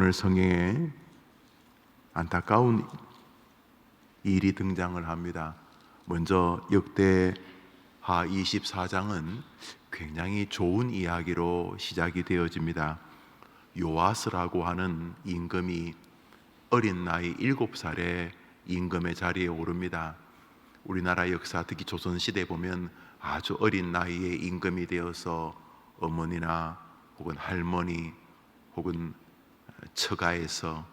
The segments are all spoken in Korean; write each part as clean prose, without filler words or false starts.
오늘 성경에 안타까운 일이 등장을 합니다. 먼저 역대하 24장은 굉장히 좋은 이야기로 시작이 되어집니다. 요아스라고 하는 임금이 어린 나이 7살에 임금의 자리에 오릅니다. 우리나라 역사, 특히 조선시대 보면 아주 어린 나이에 임금이 되어서 어머니나 혹은 할머니 혹은 처가에서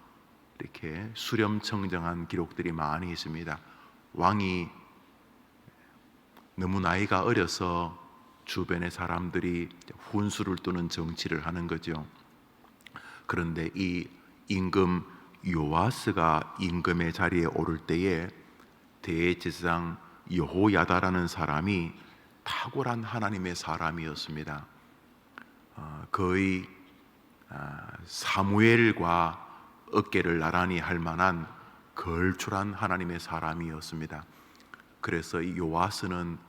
이렇게 수렴청정한 기록들이 많이 있습니다. 왕이 너무 나이가 어려서 주변의 사람들이 훈수를 두는 정치를 하는 거죠. 그런데 이 임금 요아스가 임금의 자리에 오를 때에 대제사장 여호야다라는 사람이 탁월한 하나님의 사람이었습니다. 거의 사무엘과 어깨를 나란히 할 만한 걸출한 하나님의 사람이었습니다. 그래서 이 요아스는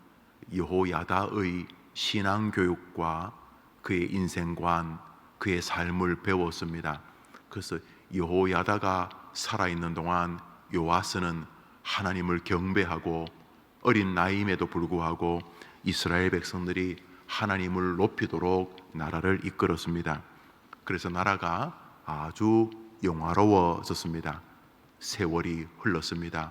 여호야다의 신앙교육과 그의 인생관, 그의 삶을 배웠습니다. 그래서 여호야다가 살아있는 동안 요아스는 하나님을 경배하고 어린 나이임에도 불구하고 이스라엘 백성들이 하나님을 높이도록 나라를 이끌었습니다. 그래서 나라가 아주 영화로워졌습니다. 세월이 흘렀습니다.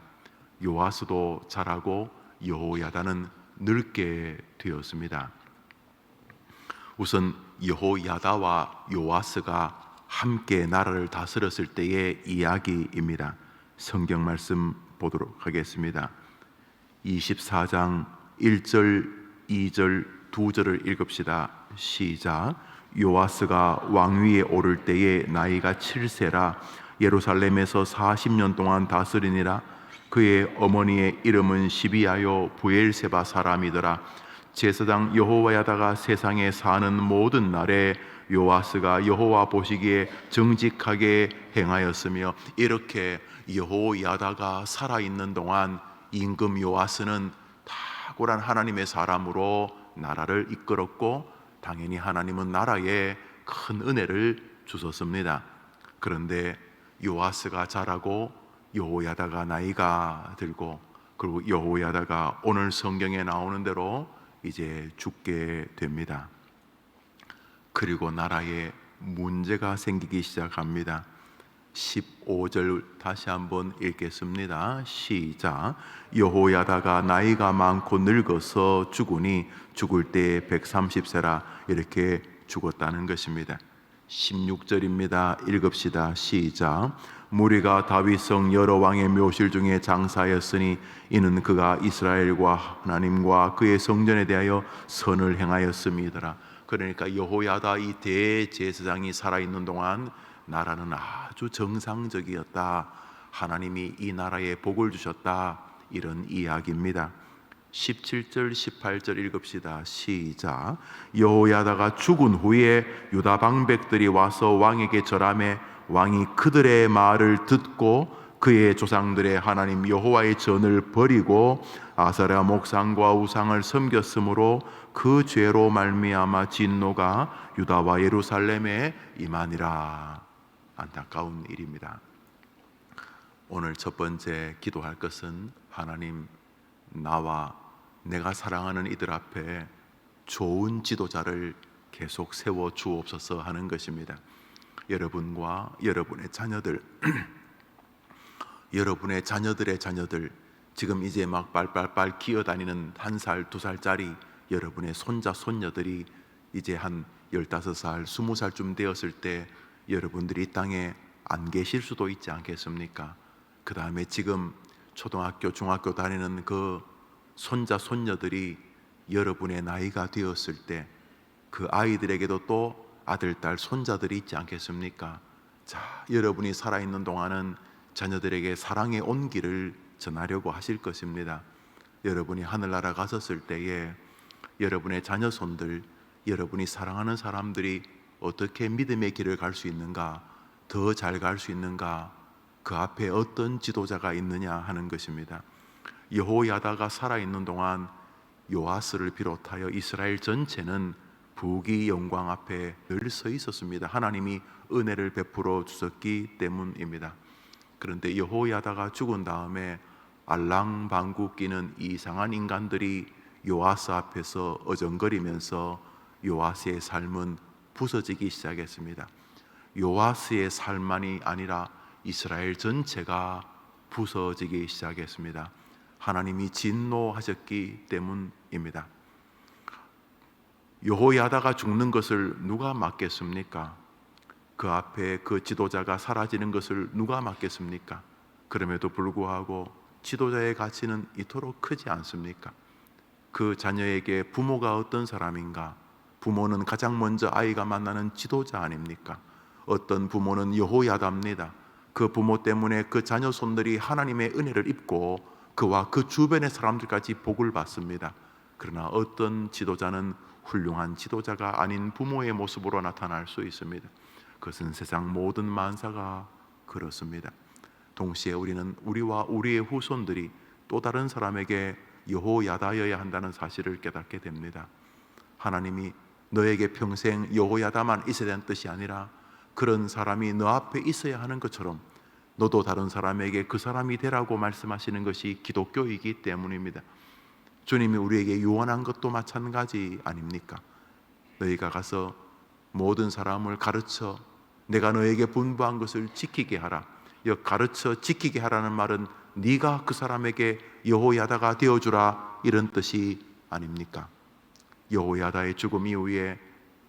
요아스도 자라고 여호야다는 늙게 되었습니다. 우선 여호야다와 요아스가 함께 나라를 다스렸을 때의 이야기입니다. 성경 말씀 보도록 하겠습니다. 24장 1절, 2절, 2절을 읽읍시다. 시작. 요아스가 왕위에 오를 때에 나이가 7세라 예루살렘에서 40년 동안 다스리니라. 그의 어머니의 이름은 시비아요 부엘세바 사람이더라. 제사장 여호야다가 세상에 사는 모든 날에 요아스가 여호와 보시기에 정직하게 행하였으며, 이렇게 여호야다가 살아있는 동안 임금 요아스는 탁월한 하나님의 사람으로 나라를 이끌었고, 당연히 하나님은 나라에 큰 은혜를 주셨습니다. 그런데 요아스가 자라고 여호야다가 나이가 들고, 그리고 여호야다가 오늘 성경에 나오는 대로 이제 죽게 됩니다. 그리고 나라에 문제가 생기기 시작합니다. 15절 다시 한번 읽겠습니다. 시작. 여호야다가 나이가 많고 늙어서 죽으니 죽을 때 130세라 이렇게 죽었다는 것입니다. 16절입니다. 읽읍시다. 시작. 무리가 다윗성 여러 왕의 묘실 중에 장사였으니 이는 그가 이스라엘과 하나님과 그의 성전에 대하여 선을 행하였음이더라. 그러니까 여호야다 이 대제사장이 살아있는 동안 나라는 아주 정상적이었다. 하나님이 이 나라에 복을 주셨다. 이런 이야기입니다. 17절 18절 읽읍시다. 시작. 여호야다가 죽은 후에 유다 방백들이 와서 왕에게 절하매 왕이 그들의 말을 듣고 그의 조상들의 하나님 여호와의 전을 버리고 아세라 목상과 우상을 섬겼으므로 그 죄로 말미암아 진노가 유다와 예루살렘에 임하니라. 안타까운 일입니다. 오늘 첫 번째 기도할 것은, 하나님, 나와 내가 사랑하는 이들 앞에 좋은 지도자를 계속 세워 주옵소서 하는 것입니다. 여러분과 여러분의 자녀들 여러분의 자녀들의 자녀들, 지금 이제 막 빨빨빨 기어다니는 1살, 2살짜리 여러분의 손자, 손녀들이 이제 한 15살, 20살쯤 되었을 때 여러분들이 이 땅에 안 계실 수도 있지 않겠습니까? 그 다음에 지금 초등학교, 중학교 다니는 그 손자, 손녀들이 여러분의 나이가 되었을 때 그 아이들에게도 또 아들, 딸, 손자들이 있지 않겠습니까? 자, 여러분이 살아있는 동안은 자녀들에게 사랑의 온기를 전하려고 하실 것입니다. 여러분이 하늘나라 가셨을 때에 여러분의 자녀손들, 여러분이 사랑하는 사람들이 어떻게 믿음의 길을 갈 수 있는가, 더 잘 갈 수 있는가, 그 앞에 어떤 지도자가 있느냐 하는 것입니다. 여호야다가 살아있는 동안 요아스를 비롯하여 이스라엘 전체는 부귀 영광 앞에 늘 서 있었습니다. 하나님이 은혜를 베풀어 주셨기 때문입니다. 그런데 여호야다가 죽은 다음에 알랑방구 끼는 이상한 인간들이 요아스 앞에서 어정거리면서 요아스의 삶은 부서지기 시작했습니다. 요아스의 삶만이 아니라 이스라엘 전체가 부서지기 시작했습니다. 하나님이 진노하셨기 때문입니다. 여호야다가 죽는 것을 누가 막겠습니까? 그 앞에 그 지도자가 사라지는 것을 누가 막겠습니까? 그럼에도 불구하고 지도자의 가치는 이토록 크지 않습니까? 그 자녀에게 부모가 어떤 사람인가? 부모는 가장 먼저 아이가 만나는 지도자 아닙니까? 어떤 부모는 여호야다입니다. 그 부모 때문에 그 자녀 손들이 하나님의 은혜를 입고 그와 그 주변의 사람들까지 복을 받습니다. 그러나 어떤 지도자는 훌륭한 지도자가 아닌 부모의 모습으로 나타날 수 있습니다. 그것은 세상 모든 만사가 그렇습니다. 동시에 우리는 우리와 우리의 후손들이 또 다른 사람에게 여호야다여야 한다는 사실을 깨닫게 됩니다. 하나님이 너에게 평생 여호야다만 있어야 되는 뜻이 아니라 그런 사람이 너 앞에 있어야 하는 것처럼 너도 다른 사람에게 그 사람이 되라고 말씀하시는 것이 기독교이기 때문입니다. 주님이 우리에게 유언한 것도 마찬가지 아닙니까? 너희가 가서 모든 사람을 가르쳐 내가 너에게 분부한 것을 지키게 하라. 가르쳐 지키게 하라는 말은 네가 그 사람에게 여호야다가 되어주라 이런 뜻이 아닙니까? 여호야다의 죽음 이후에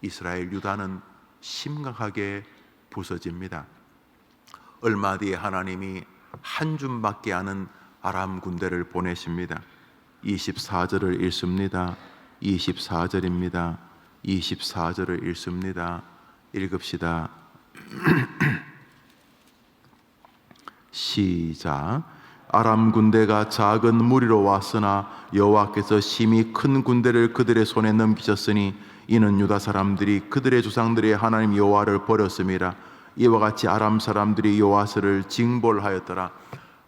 이스라엘 유다는 심각하게 부서집니다. 얼마 뒤에 하나님이 한 줌밖에 아는 아람 군대를 보내십니다. 24절을 읽습니다. 24절입니다. 24절을 읽습니다. 읽읍시다. 시작. 아람 군대가 작은 무리로 왔으나 여호와께서 심히 큰 군대를 그들의 손에 넘기셨으니 이는 유다 사람들이 그들의 조상들의 하나님 여호와를 버렸음이라. 이와 같이 아람 사람들이 요아스를 징벌하였더라.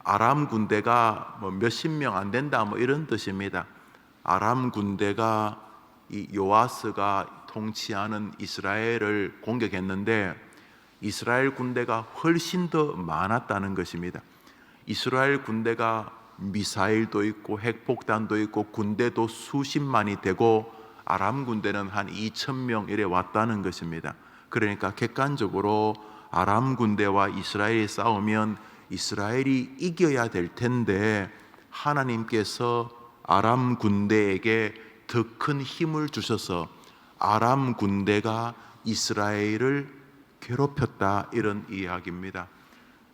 아람 군대가 몇십 명 안 된다 이런 뜻입니다. 아람 군대가 이 요아스가 통치하는 이스라엘을 공격했는데 이스라엘 군대가 훨씬 더 많았다는 것입니다. 이스라엘 군대가 미사일도 있고 핵폭탄도 있고 군대도 수십만이 되고 아람 군대는 한 2,000명 이래 왔다는 것입니다. 그러니까 객관적으로 아람 군대와 이스라엘이 싸우면 이스라엘이 이겨야 될 텐데 하나님께서 아람 군대에게 더 큰 힘을 주셔서 아람 군대가 이스라엘을 괴롭혔다 이런 이야기입니다.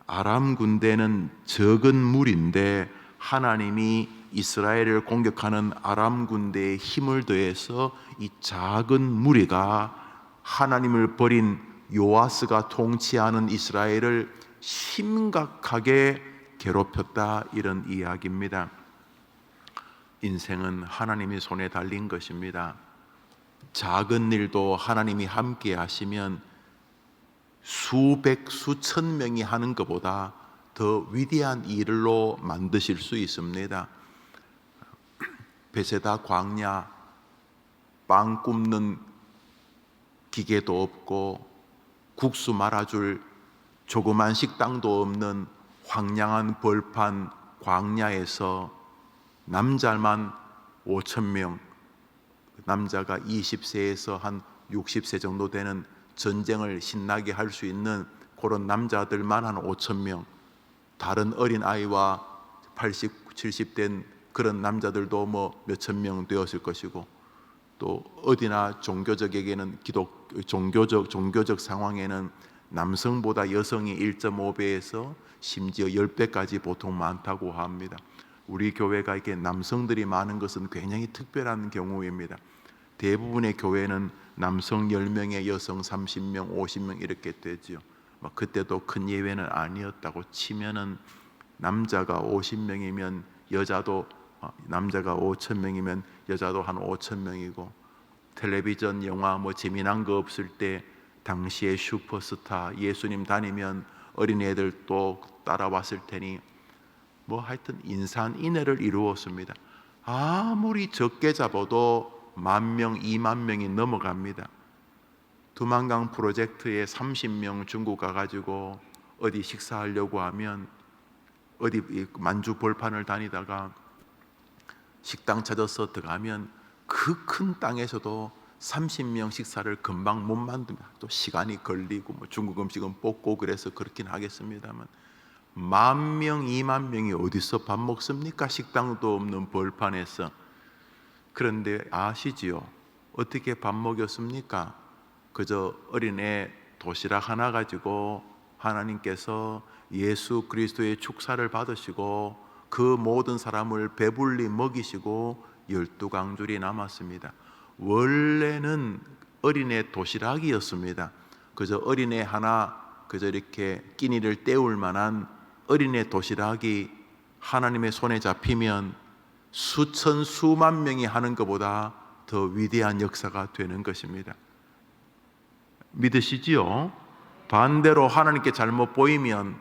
아람 군대는 적은 무리인데 하나님이 이스라엘을 공격하는 아람 군대에 힘을 더해서 이 작은 무리가 하나님을 버린 요아스가 통치하는 이스라엘을 심각하게 괴롭혔다 이런 이야기입니다. 인생은 하나님의 손에 달린 것입니다. 작은 일도 하나님이 함께 하시면 수백 수천 명이 하는 것보다 더 위대한 일로 만드실 수 있습니다. 베세다 광야, 빵 굽는 기계도 없고 국수 말아줄 조그만 식당도 없는 황량한 벌판 광야에서 남자만 5,000명, 남자가 20세에서 한 60세 정도 되는 전쟁을 신나게 할 수 있는 그런 남자들만 한 5,000명, 다른 어린 아이와 80, 70 된 그런 남자들도 몇천 명 되었을 것이고, 또 어디나 종교적에게는 종교적 상황에는 남성보다 여성이 1.5배에서 심지어 10배까지 보통 많다고 합니다. 우리 교회가 이렇게 남성들이 많은 것은 굉장히 특별한 경우입니다. 대부분의 교회는 남성 10명에 여성 30명, 50명 이렇게 되죠. 그때도 큰 예외는 아니었다고 치면은 남자가 50명이면 여자도 남자가 5,000명이면 여자도 한 5,000명이고, 텔레비전 영화 재미난 거 없을 때 당시의 슈퍼스타 예수님 다니면 어린애들도 따라왔을 테니 하여튼 인산인해를 이루었습니다. 아무리 적게 잡아도 10,000명, 20,000명이 넘어갑니다. 두만강 프로젝트에 30명 중국 가가지고 어디 식사하려고 하면 어디 만주 벌판을 다니다가 식당 찾아서 들어가면 그 큰 땅에서도 30명 식사를 금방 못 만듭니다. 또 시간이 걸리고 뭐 중국 음식은 볶고 그래서 그렇긴 하겠습니다만 10,000명, 20,000명이 어디서 밥 먹습니까? 식당도 없는 벌판에서. 그런데 아시지요? 어떻게 밥 먹였습니까? 그저 어린애 도시락 하나 가지고 하나님께서 예수 그리스도의 축사를 받으시고 그 모든 사람을 배불리 먹이시고 12강줄이 남았습니다. 원래는 어린애 도시락이었습니다. 그저 어린애 하나 그저 이렇게 끼니를 때울 만한 어린애 도시락이 하나님의 손에 잡히면 수천 수만 명이 하는 것보다 더 위대한 역사가 되는 것입니다. 믿으시지요? 반대로 하나님께 잘못 보이면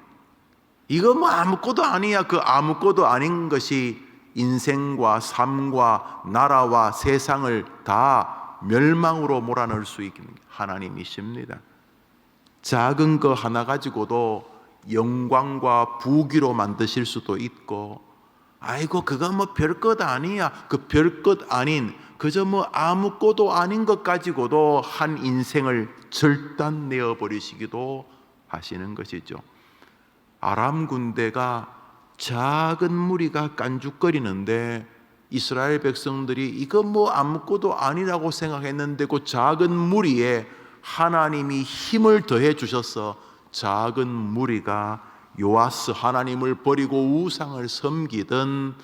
이거 뭐 아무것도 아니야. 그 아무것도 아닌 것이 인생과 삶과 나라와 세상을 다 멸망으로 몰아넣을 수 있는 하나님이십니다. 작은 거 하나 가지고도 영광과 부귀로 만드실 수도 있고, 아이고 그거 뭐 별것 아니야. 그 별것 아닌 그저 뭐 아무것도 아닌 것 가지고도 한 인생을 절단내어 버리시기도 하시는 것이죠. 아람 군대가 작은 무리가 깐죽거리는데 이스라엘 백성들이 이거 뭐 아무것도 아니라고 생각했는데 그 작은 무리에 하나님이 힘을 더해 주셔서 작은 무리가 요아스 하나님을 버리고 우상을 섬기던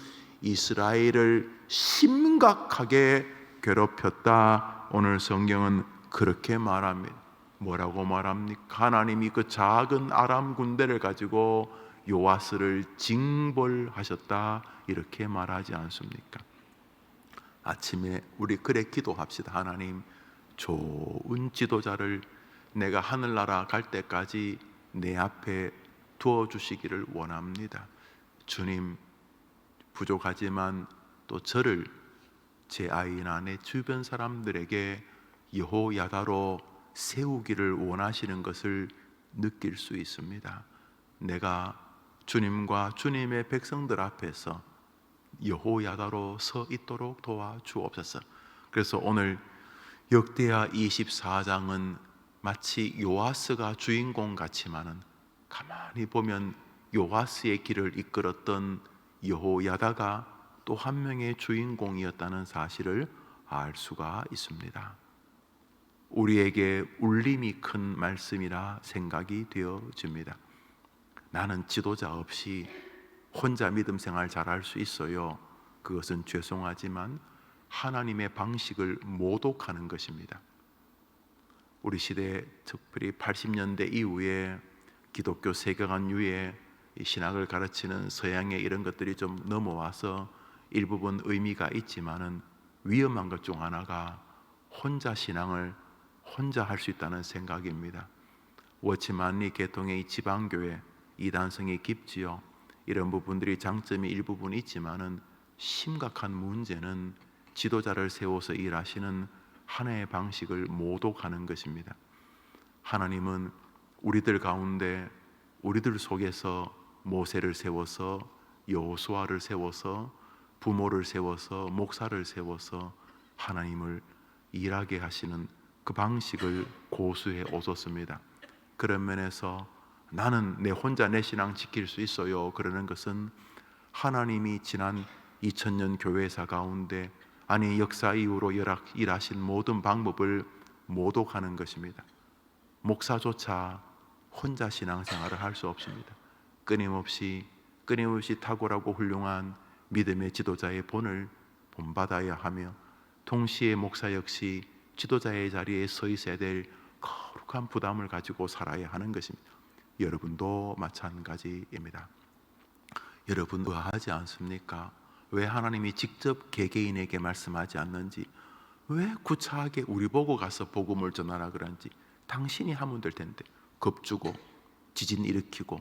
이스라엘을 심각하게 괴롭혔다. 오늘 성경은 그렇게 말합니다. 뭐라고 말합니까? 하나님이 그 작은 아람 군대를 가지고 요아스를 징벌하셨다. 이렇게 말하지 않습니까? 아침에 우리 그래 기도합시다. 하나님, 좋은 지도자를 내가 하늘나라 갈 때까지 내 앞에 두어 주시기를 원합니다. 주님, 부족하지만 또 저를 제 아이나 내 주변 사람들에게 여호야다로 세우기를 원하시는 것을 느낄 수 있습니다. 내가 주님과 주님의 백성들 앞에서 여호야다로 서 있도록 도와주옵소서. 그래서 오늘 역대하 24장은 마치 요아스가 주인공 같지만은 가만히 보면 요아스의 길을 이끌었던 여호야다가 또 한 명의 주인공이었다는 사실을 알 수가 있습니다. 우리에게 울림이 큰 말씀이라 생각이 되어집니다. 나는 지도자 없이 혼자 믿음 생활 잘할 수 있어요. 그것은 죄송하지만 하나님의 방식을 모독하는 것입니다. 우리 시대 특별히 80년대 이후에 기독교 세계관 위에 신학을 가르치는 서양의 이런 것들이 좀 넘어와서 일부분 의미가 있지만은 위험한 것 중 하나가 혼자 신앙을 혼자 할 수 있다는 생각입니다. 워치만리 계통의 지방교회 이단성이 깊지요. 이런 부분들이 장점이 일부분 있지만은 심각한 문제는 지도자를 세워서 일하시는 하나의 방식을 모독하는 것입니다. 하나님은 우리들 가운데 우리들 속에서 모세를 세워서 여호수아를 세워서 부모를 세워서 목사를 세워서 하나님을 일하게 하시는 그 방식을 고수해 오셨습니다. 그런 면에서 나는 내 혼자 내 신앙 지킬 수 있어요 그러는 것은 하나님이 지난 2000년 교회사 가운데 아니 역사 이후로 일하신 모든 방법을 모독하는 것입니다. 목사조차 혼자 신앙생활을 할 수 없습니다. 끊임없이 탁월하고 훌륭한 믿음의 지도자의 본을 본받아야 하며 동시에 목사 역시 지도자의 자리에 서 있어야 될 거룩한 부담을 가지고 살아야 하는 것입니다. 여러분도 마찬가지입니다. 여러분 의아하지 않습니까? 왜 하나님이 직접 개개인에게 말씀하지 않는지, 왜 구차하게 우리 보고 가서 복음을 전하라 그런지 당신이 하면 될 텐데 겁주고 지진 일으키고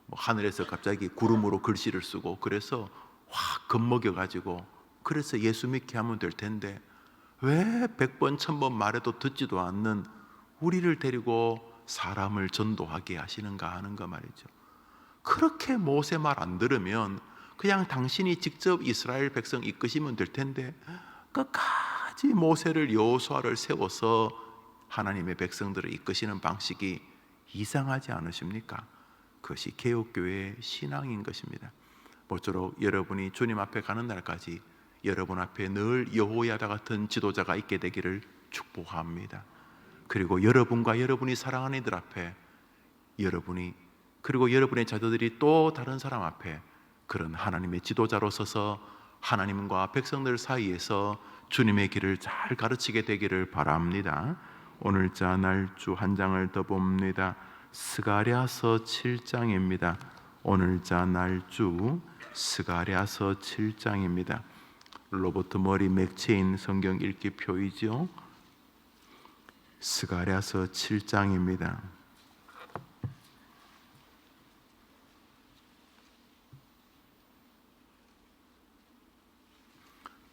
뭐 하늘에서 갑자기 구름으로 글씨를 쓰고 그래서 확 겁먹여 가지고 그래서 예수 믿게 하면 될 텐데 왜 100번 1000번 말해도 듣지도 않는 우리를 데리고 사람을 전도하게 하시는가 하는 거 말이죠. 그렇게 모세 말 안 들으면 그냥 당신이 직접 이스라엘 백성 이끄시면 될 텐데 끝까지 모세를 여호수아를 세워서 하나님의 백성들을 이끄시는 방식이 이상하지 않으십니까? 그것이 개혁교회의 신앙인 것입니다. 모쪼록 여러분이 주님 앞에 가는 날까지 여러분 앞에 늘 여호야다 같은 지도자가 있게 되기를 축복합니다. 그리고 여러분과 여러분이 사랑하는 이들 앞에 여러분이 그리고 여러분의 자녀들이 또 다른 사람 앞에 그런 하나님의 지도자로 서서 하나님과 백성들 사이에서 주님의 길을 잘 가르치게 되기를 바랍니다. 오늘자 날주 한 장을 더 봅니다. 스가랴서 7장입니다. 오늘자 날주 스가랴서 7장입니다. 로버트 머리 맥체인 성경 읽기 표이죠. 스가랴서 7장입니다.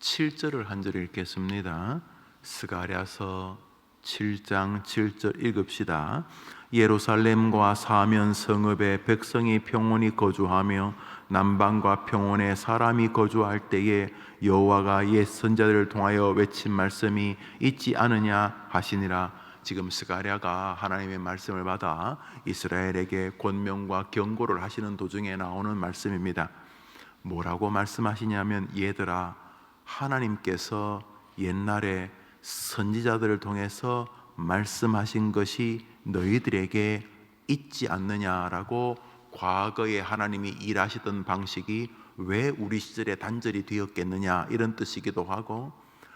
7절을 한 절 읽겠습니다. 스가랴서 7장 7절 읽읍시다. 예루살렘과 사면 성읍에 백성이 평온히 거주하며 남방과 평원에 사람이 거주할 때에 여호와가 옛 선자들을 통하여 외친 말씀이 있지 않으냐 하시니라. 지금 스가랴가 하나님의 말씀을 받아 이스라엘에게 권면과 경고를 하시는 도중에 나오는 말씀입니다. 뭐라고 말씀하시냐면, 얘들아, 하나님께서 옛날에 선지자들을 통해서 말씀하신 것이 너희들에게 있지 않느냐라고, 과거에 하나님이 일하시던 방식이 왜 우리 시절에 단절이 되었겠느냐 이런 뜻이기도 하고,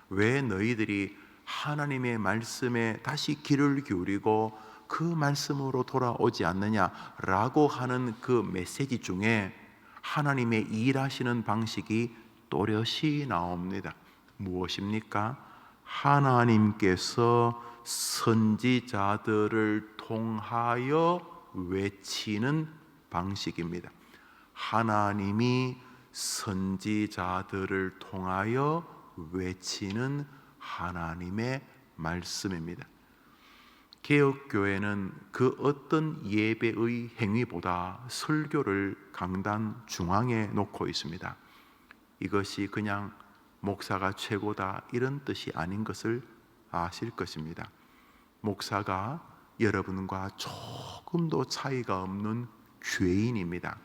왜 너희들이 하나님의 말씀에 다시 귀를 기울이고 그 말씀으로 돌아오지 않느냐라고 하는 그 메시지 중에 하나님의 일하시는 방식이 또렷이 나옵니다. 무엇입니까? 하나님께서 선지자들을 통하여 외치는 방식입니다. 하나님이 선지자들을 통하여 외치는 하나님의 말씀입니다. 개혁교회는 그 어떤 예배의 행위보다 설교를 강단 중앙에 놓고 있습니다. 이것이 그냥 목사가 최고다 이런 뜻이 아닌 것을 아실 것입니다. 목사가 여러분과 조금도 차이가 없는 죄인입니다.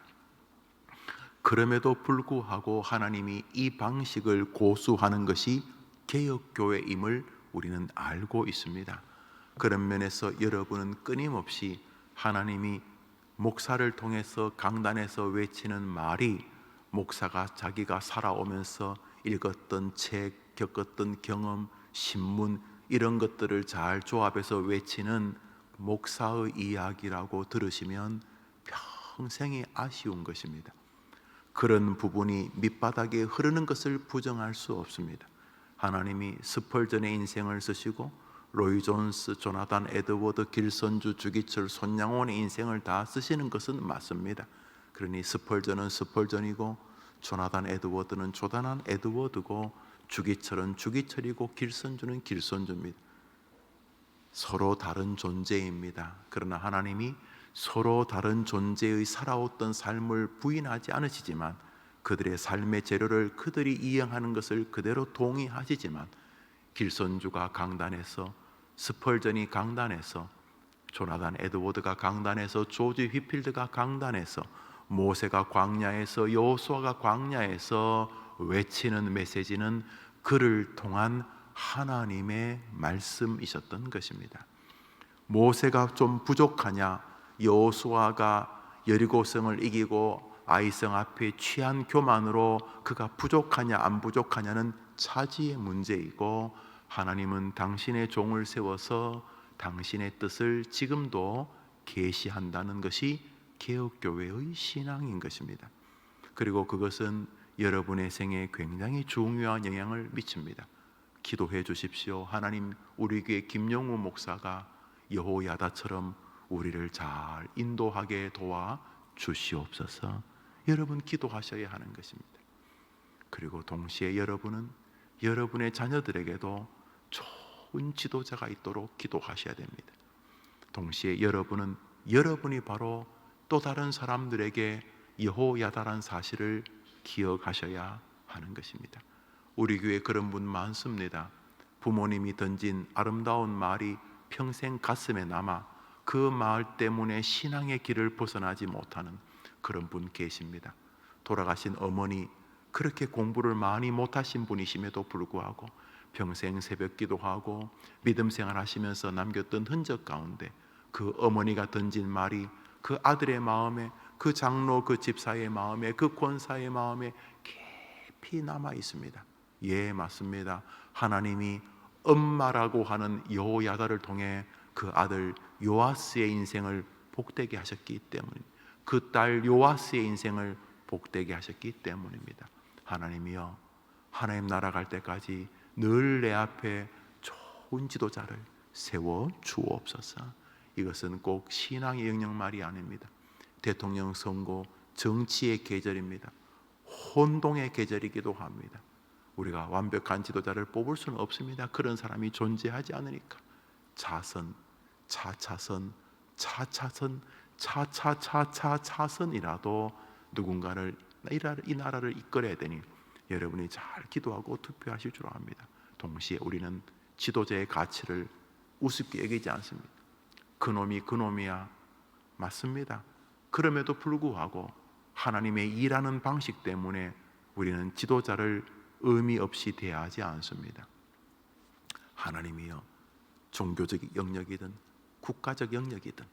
그럼에도 불구하고 하나님이 이 방식을 고수하는 것이 개혁교회임을 우리는 알고 있습니다. 그런 면에서 여러분은 끊임없이 하나님이 목사를 통해서 강단에서 외치는 말이 목사가 자기가 살아오면서 읽었던 책, 겪었던 경험, 신문 이런 것들을 잘 조합해서 외치는 목사의 이야기라고 들으시면 평생이 아쉬운 것입니다. 그런 부분이 밑바닥에 흐르는 것을 부정할 수 없습니다. 하나님이 스펄전의 인생을 쓰시고 로이 존스, 조나단 에드워드, 길선주, 주기철, 손양원의 인생을 다 쓰시는 것은 맞습니다. 그러니 스펄전은 스펄전이고 조나단 에드워드는 조나단 에드워드고 주기철은 주기철이고 길선주는 길선주입니다. 서로 다른 존재입니다. 그러나 하나님이 서로 다른 존재의 살아왔던 삶을 부인하지 않으시지만 그들의 삶의 재료를 그들이 이행하는 것을 그대로 동의하시지만 길선주가 강단에서, 스펄전이 강단에서, 조나단 에드워드가 강단에서, 조지 휘필드가 강단에서, 모세가 광야에서, 여호수아가 광야에서 외치는 메시지는 그를 통한 하나님의 말씀이셨던 것입니다. 모세가 좀 부족하냐, 여호수아가 여리고성을 이기고 아이성 앞에 취한 교만으로 그가 부족하냐 안 부족하냐는 차지의 문제이고, 하나님은 당신의 종을 세워서 당신의 뜻을 지금도 계시한다는 것이 개혁교회의 신앙인 것입니다. 그리고 그것은 여러분의 생에 굉장히 중요한 영향을 미칩니다. 기도해 주십시오. 하나님, 우리 교회 김용우 목사가 여호야다처럼 우리를 잘 인도하게 도와 주시옵소서. 여러분 기도하셔야 하는 것입니다. 그리고 동시에 여러분은 여러분의 자녀들에게도 좋은 지도자가 있도록 기도하셔야 됩니다. 동시에 여러분은 여러분이 바로 또 다른 사람들에게 여호야다라는 사실을 기억하셔야 하는 것입니다. 우리 교회에 그런 분 많습니다. 부모님이 던진 아름다운 말이 평생 가슴에 남아 그 말 때문에 신앙의 길을 벗어나지 못하는 그런 분 계십니다. 돌아가신 어머니, 그렇게 공부를 많이 못하신 분이심에도 불구하고 평생 새벽 기도하고 믿음 생활 하시면서 남겼던 흔적 가운데 그 어머니가 던진 말이 그 아들의 마음에, 그 장로, 그 집사의 마음에, 그 권사의 마음에 깊이 남아 있습니다. 예, 맞습니다. 하나님이 엄마라고 하는 여호야다를 통해 그 아들 요아스의 인생을 복되게 하셨기 때문에, 그 딸 요아스의 인생을 복되게 하셨기 때문입니다. 하나님이여, 하나님 나라 갈 때까지 늘 내 앞에 좋은 지도자를 세워 주옵소서. 이것은 꼭 신앙의 영역 말이 아닙니다. 대통령 선거, 정치의 계절입니다. 혼동의 계절이기도 합니다. 우리가 완벽한 지도자를 뽑을 수는 없습니다. 그런 사람이 존재하지 않으니까 차선, 차차선, 차차선, 차차차차차선이라도 누군가를, 이 나라를 이끌어야 되니 여러분이 잘 기도하고 투표하실 줄 압니다. 동시에 우리는 지도자의 가치를 우습게 여기지 않습니다. 그놈이 그놈이야, 맞습니다. 그럼에도 불구하고 하나님의 일하는 방식 때문에 우리는 지도자를 의미 없이 대하지 않습니다. 하나님이여, 종교적 영역이든 국가적 영역이든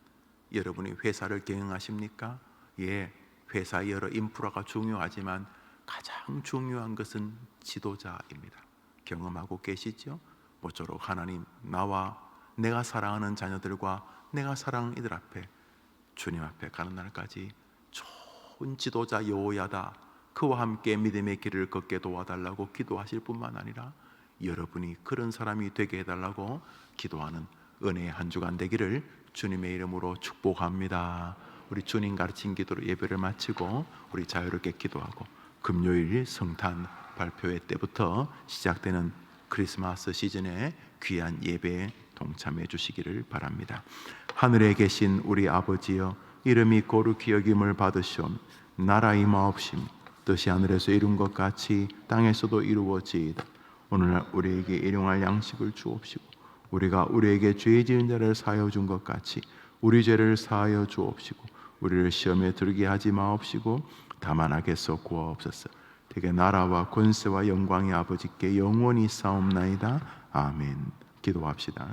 여러분이 회사를 경영하십니까? 예, 회사의 여러 인프라가 중요하지만 가장 중요한 것은 지도자입니다. 경험하고 계시죠? 모쪼록 하나님, 나와 내가 사랑하는 자녀들과 내가 사랑하는 이들 앞에, 주님 앞에 가는 날까지 좋은 지도자 여호야다, 그와 함께 믿음의 길을 걷게 도와달라고 기도하실 뿐만 아니라 여러분이 그런 사람이 되게 해달라고 기도하는 은혜의 한 주간 되기를 주님의 이름으로 축복합니다. 우리 주님 가르친 기도로 예배를 마치고 우리 자유롭게 기도하고 금요일 성탄 발표회 때부터 시작되는 크리스마스 시즌에 귀한 예배에 동참해 주시기를 바랍니다. 하늘에 계신 우리 아버지여, 이름이 거룩히 여김을 받으시오며 나라 임하옵시며 뜻이 하늘에서 이룬 것 같이 땅에서도 이루어지이다. 오늘날 우리에게 일용할 양식을 주옵시고 우리가 우리에게 죄 지은 자를 사하여 준 것 같이 우리 죄를 사하여 주옵시고 우리를 시험에 들게 하지 마옵시고 다만 악에서 구하옵소서. 되게 나라와 권세와 영광이 아버지께 영원히 싸움나이다. 아멘. 기도합시다.